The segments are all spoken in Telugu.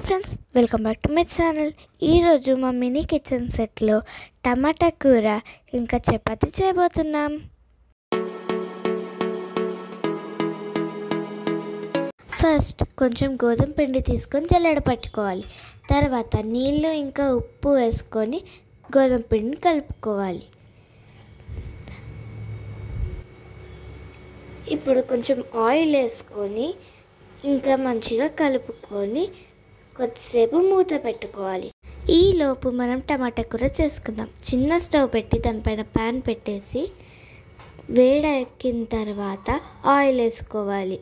Hi friends, welcome back to my channel. ఈరోజు మా మినీ కిచెన్ సెట్లో టమాటా కూర ఇంకా చపాతీ చేయబోతున్నాం. ఫస్ట్ కొంచెం గోధుమ పిండి తీసుకొని జల్లెడ పట్టుకోవాలి. తర్వాత నీళ్ళు ఇంకా ఉప్పు వేసుకొని గోధుమ పిండిని కలుపుకోవాలి. ఇప్పుడు కొంచెం ఆయిల్ వేసుకొని ఇంకా మంచిగా కలుపుకొని కొద్దిసేపు మూత పెట్టుకోవాలి. ఈలోపు మనం టమాటా కూర చేసుకుందాం. చిన్న స్టవ్ పెట్టి దానిపైన ప్యాన్ పెట్టేసి వేడెక్కిన తర్వాత ఆయిల్ వేసుకోవాలి.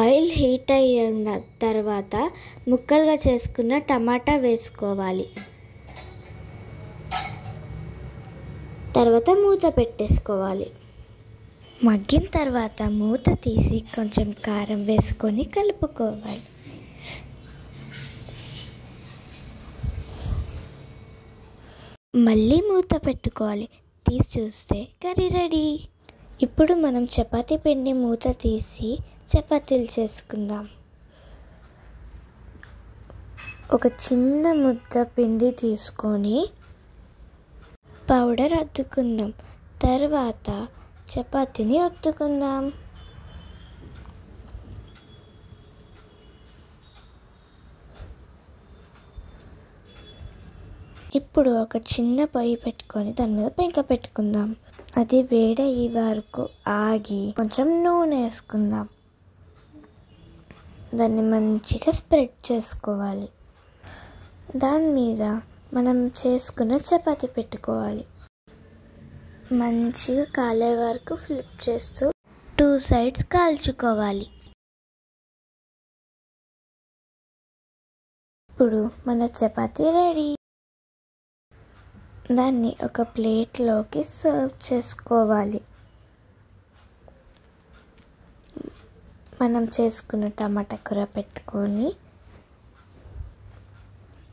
ఆయిల్ హీట్ అయిన తర్వాత ముక్కలుగా చేసుకున్న టమాటా వేసుకోవాలి. తర్వాత మూత పెట్టేసుకోవాలి. మగ్గిన తర్వాత మూత తీసి కొంచెం కారం వేసుకొని కలుపుకోవాలి. మళ్ళీ మూత పెట్టుకోవాలి. తీసి చూస్తే కర్రీ రెడీ. ఇప్పుడు మనం చపాతీ పిండి మూత తీసి చపాతీలు చేసుకుందాం. ఒక చిన్న ముద్ద పిండి తీసుకొని పౌడర్ అద్దుకుందాం. తర్వాత చపాతీని ఒత్తుకుందాం. ఇప్పుడు ఒక చిన్న పొయ్యి పెట్టుకొని దాని మీద పెంక పెట్టుకుందాం. అది వేడయ్యే వరకు ఆగి కొంచెం నూనె వేసుకుందాం. దాన్ని మంచిగా స్ప్రెడ్ చేసుకోవాలి. దాని మీద మనం చేసుకున్న చపాతీ పెట్టుకోవాలి. మంచిగా కాలే వరకు ఫ్లిప్ చేస్తూ 2 సైడ్స్ కాల్చుకోవాలి. ఇప్పుడు మన చపాతీ రెడీ. దాన్ని ఒక ప్లేట్లోకి సర్వ్ చేసుకోవాలి. మనం చేసుకున్న టమాటా కూర పెట్టుకొని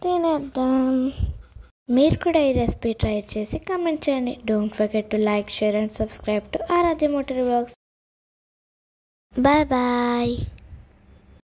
తినేద్దాం. మీరు కూడా ఈ రెసిపీ ట్రై చేసి కామెంట్ చేయండి. Don't forget to like, share and subscribe to Aradhya Motari vlogs. Bye bye.